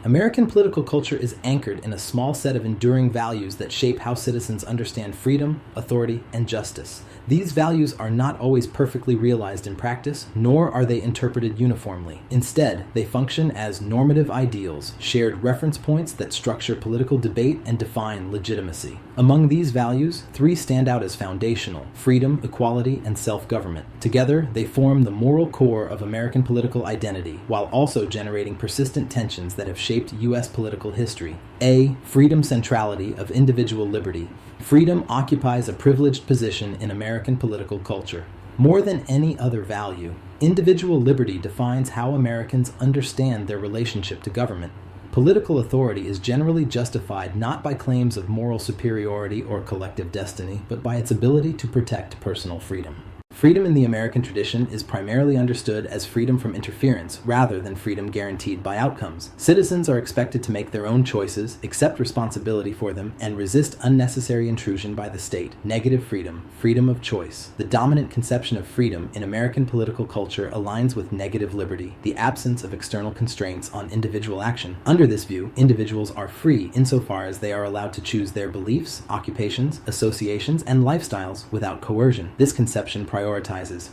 American political culture is anchored in a small set of enduring values that shape how citizens understand freedom, authority, and justice. These values are not always perfectly realized in practice, nor are they interpreted uniformly. Instead, they function as normative ideals, shared reference points that structure political debate and define legitimacy. Among these values, three stand out as foundational: freedom, equality, and self-government. Together, they form the moral core of American political identity, while also generating persistent tensions that have shaped U.S. political history. A. Freedom centrality of individual liberty. Freedom occupies a privileged position in American political culture. More than any other value, individual liberty defines how Americans understand their relationship to government. Political authority is generally justified not by claims of moral superiority or collective destiny, but by its ability to protect personal freedom. Freedom in the American tradition is primarily understood as freedom from interference rather than freedom guaranteed by outcomes. Citizens are expected to make their own choices, accept responsibility for them, and resist unnecessary intrusion by the state. Negative freedom, freedom of choice. The dominant conception of freedom in American political culture aligns with negative liberty, the absence of external constraints on individual action. Under this view, individuals are free insofar as they are allowed to choose their beliefs, occupations, associations, and lifestyles without coercion. This conception prioritizes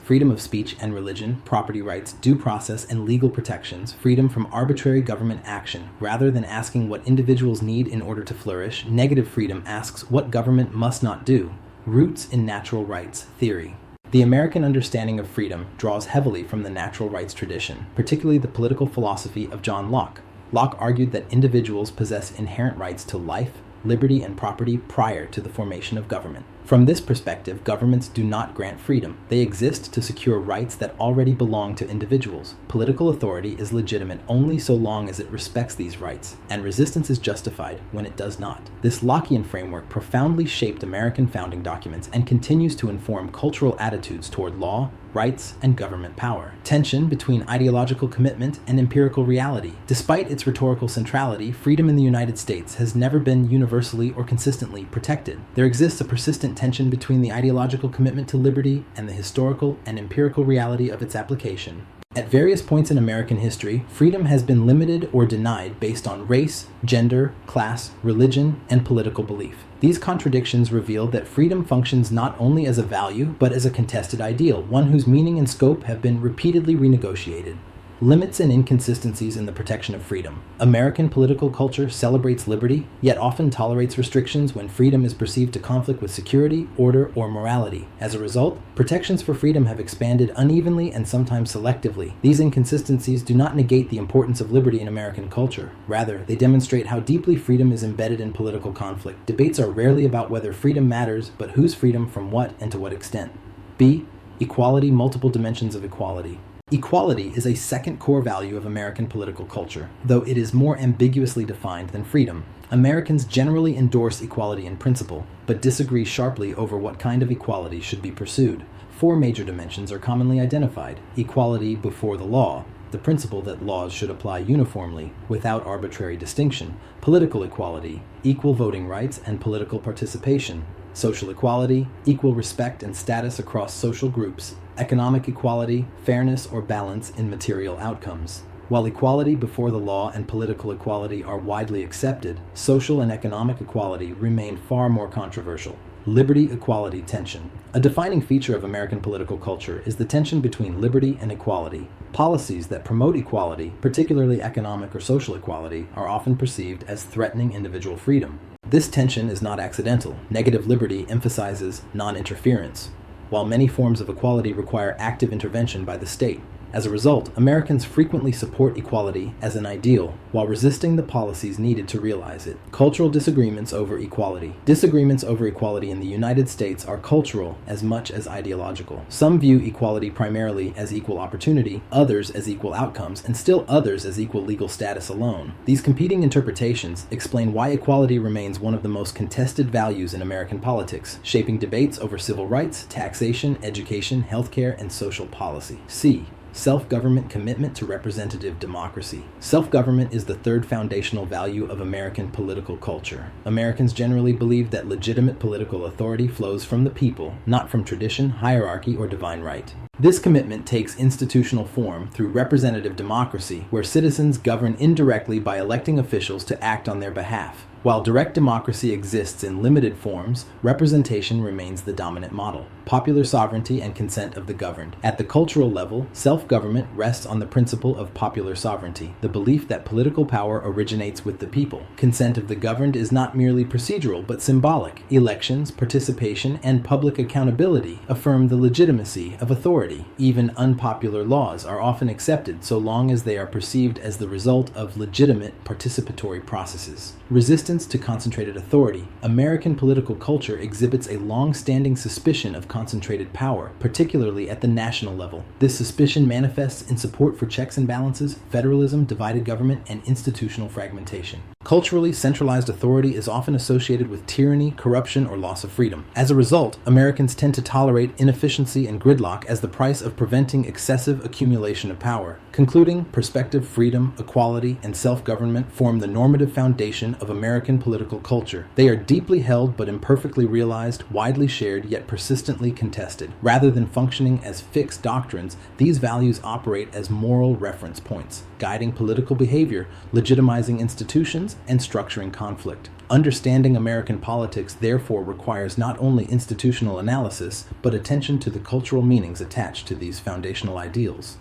freedom of speech and religion, property rights, due process, and legal protections, freedom from arbitrary government action. Rather than asking what individuals need in order to flourish, negative freedom asks what government must not do. Roots in natural rights theory. The American understanding of freedom draws heavily from the natural rights tradition, particularly the political philosophy of John Locke. Locke argued that individuals possess inherent rights to life, liberty, and property prior to the formation of government. From this perspective, governments do not grant freedom. They exist to secure rights that already belong to individuals. Political authority is legitimate only so long as it respects these rights, and resistance is justified when it does not. This Lockean framework profoundly shaped American founding documents and continues to inform cultural attitudes toward law, rights, and government power. Tension between ideological commitment and empirical reality. Despite its rhetorical centrality, freedom in the United States has never been universally or consistently protected. There exists a persistent tension between the ideological commitment to liberty and the historical and empirical reality of its application. At various points in American history, freedom has been limited or denied based on race, gender, class, religion, and political belief. These contradictions reveal that freedom functions not only as a value, but as a contested ideal, one whose meaning and scope have been repeatedly renegotiated. Limits and inconsistencies in the protection of freedom. American political culture celebrates liberty, yet often tolerates restrictions when freedom is perceived to conflict with security, order, or morality. As a result, protections for freedom have expanded unevenly and sometimes selectively. These inconsistencies do not negate the importance of liberty in American culture. Rather, they demonstrate how deeply freedom is embedded in political conflict. Debates are rarely about whether freedom matters, but whose freedom from what and to what extent. B. Equality, multiple dimensions of equality. Equality is a second core value of American political culture, though it is more ambiguously defined than freedom. Americans generally endorse equality in principle, but disagree sharply over what kind of equality should be pursued. Four major dimensions are commonly identified: equality before the law, the principle that laws should apply uniformly, without arbitrary distinction; political equality, equal voting rights and political participation; social equality, equal respect and status across social groups; economic equality, fairness or balance in material outcomes. While equality before the law and political equality are widely accepted, social and economic equality remain far more controversial. Liberty-equality tension. A defining feature of American political culture is the tension between liberty and equality. Policies that promote equality, particularly economic or social equality, are often perceived as threatening individual freedom. This tension is not accidental. Negative liberty emphasizes non-interference, while many forms of equality require active intervention by the state. As a result, Americans frequently support equality as an ideal, while resisting the policies needed to realize it. Cultural disagreements over equality. Disagreements over equality in the United States are cultural as much as ideological. Some view equality primarily as equal opportunity, others as equal outcomes, and still others as equal legal status alone. These competing interpretations explain why equality remains one of the most contested values in American politics, shaping debates over civil rights, taxation, education, healthcare, and social policy. C. Self-government commitment to representative democracy. Self-government is the third foundational value of American political culture. Americans generally believe that legitimate political authority flows from the people, not from tradition, hierarchy, or divine right. This commitment takes institutional form through representative democracy, where citizens govern indirectly by electing officials to act on their behalf. While direct democracy exists in limited forms, representation remains the dominant model. Popular sovereignty and consent of the governed. At the cultural level, self-government rests on the principle of popular sovereignty, the belief that political power originates with the people. Consent of the governed is not merely procedural but symbolic. Elections, participation, and public accountability affirm the legitimacy of authority. Even unpopular laws are often accepted so long as they are perceived as the result of legitimate participatory processes. Resistance to concentrated authority. American political culture exhibits a long-standing suspicion of concentrated power, particularly at the national level. This suspicion manifests in support for checks and balances, federalism, divided government, and institutional fragmentation. Culturally, centralized authority is often associated with tyranny, corruption, or loss of freedom. As a result, Americans tend to tolerate inefficiency and gridlock as the price of preventing excessive accumulation of power. Concluding, perspective, freedom, equality, and self-government form the normative foundation of American political culture. They are deeply held but imperfectly realized, widely shared yet persistently contested. Rather than functioning as fixed doctrines, these values operate as moral reference points, guiding political behavior, legitimizing institutions, and structuring conflict. Understanding American politics therefore requires not only institutional analysis, but attention to the cultural meanings attached to these foundational ideals.